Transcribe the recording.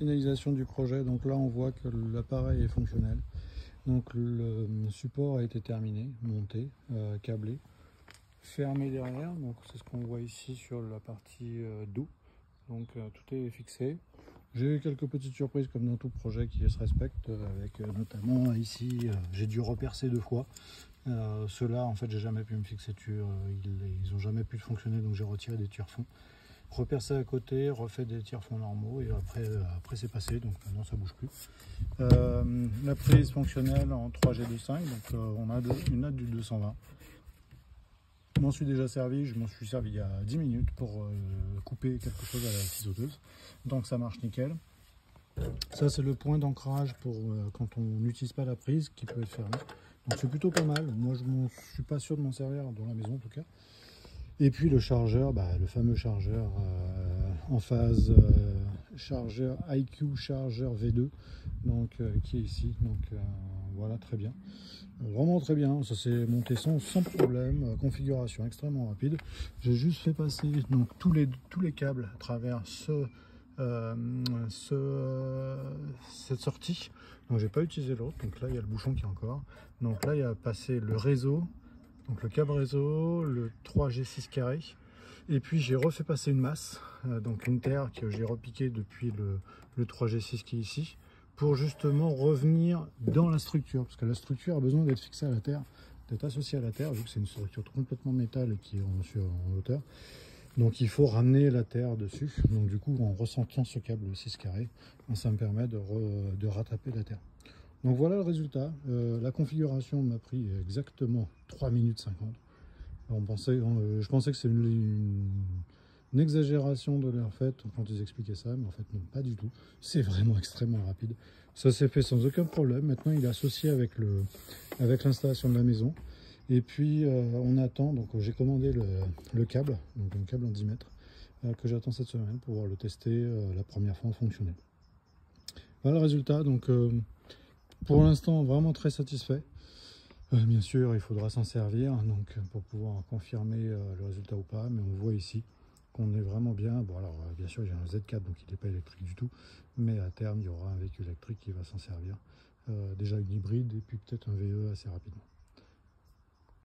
finalisation du projet. Donc là on voit que l'appareil est fonctionnel. Donc le support a été terminé, monté, câblé, fermé derrière. Donc c'est ce qu'on voit ici sur la partie dos. Donc tout est fixé. J'ai eu quelques petites surprises comme dans tout projet qui se respecte, avec notamment ici j'ai dû repercer 2 fois. Ceux-là en fait j'ai jamais pu me fixer dessus, ils ont jamais pu fonctionner, donc j'ai retiré des tire-fonds. Repercé à côté, refait des tire-fonds normaux et après c'est passé, donc maintenant ça bouge plus. La prise fonctionnelle en 3G25, donc on a une note du 220. Je m'en suis déjà servi, je m'en suis servi il y a 10 minutes pour couper quelque chose à la ciseauteuse, donc ça marche nickel. Ça c'est le point d'ancrage pour quand on n'utilise pas la prise qui peut être fermée, donc c'est plutôt pas mal. Moi je ne suis pas sûr de m'en servir dans la maison en tout cas. Et puis le chargeur, le fameux chargeur en phase, chargeur IQ chargeur V2, donc qui est ici. Donc voilà, très bien, vraiment très bien. Ça s'est monté sans problème, configuration extrêmement rapide. J'ai juste fait passer donc tous les câbles à travers cette sortie. Donc j'ai pas utilisé l'autre. Donc là il y a le bouchon qui est encore. Donc là il y a passé le réseau. Donc le câble réseau, le 3G6 carré, et puis j'ai refait passer une masse, donc une terre que j'ai repiqué depuis le 3G6 qui est ici, pour justement revenir dans la structure, parce que la structure a besoin d'être fixée à la terre, d'être associée à la terre, vu que c'est une structure complètement métal qui est en hauteur. Donc il faut ramener la terre dessus, donc du coup en ressentant ce câble 6 carré, ça me permet de rattraper la terre. Donc voilà le résultat. La configuration m'a pris exactement 3 minutes 50. Je pensais que c'est une exagération de leur fait quand ils expliquaient ça, mais en fait non, pas du tout. C'est vraiment extrêmement rapide. Ça s'est fait sans aucun problème. Maintenant il est associé avec l'installation de la maison. Et puis on attend, donc j'ai commandé le câble, donc un câble en 10 mètres, que j'attends cette semaine pour pouvoir le tester la première fois en fonctionnel. Voilà le résultat. Donc pour l'instant, vraiment très satisfait. Bien sûr, il faudra s'en servir donc, pour pouvoir confirmer le résultat ou pas, mais on voit ici qu'on est vraiment bien. Bon, alors bien sûr, j'ai un Z4, donc il n'est pas électrique du tout, mais à terme, il y aura un véhicule électrique qui va s'en servir. Déjà une hybride et puis peut-être un VE assez rapidement.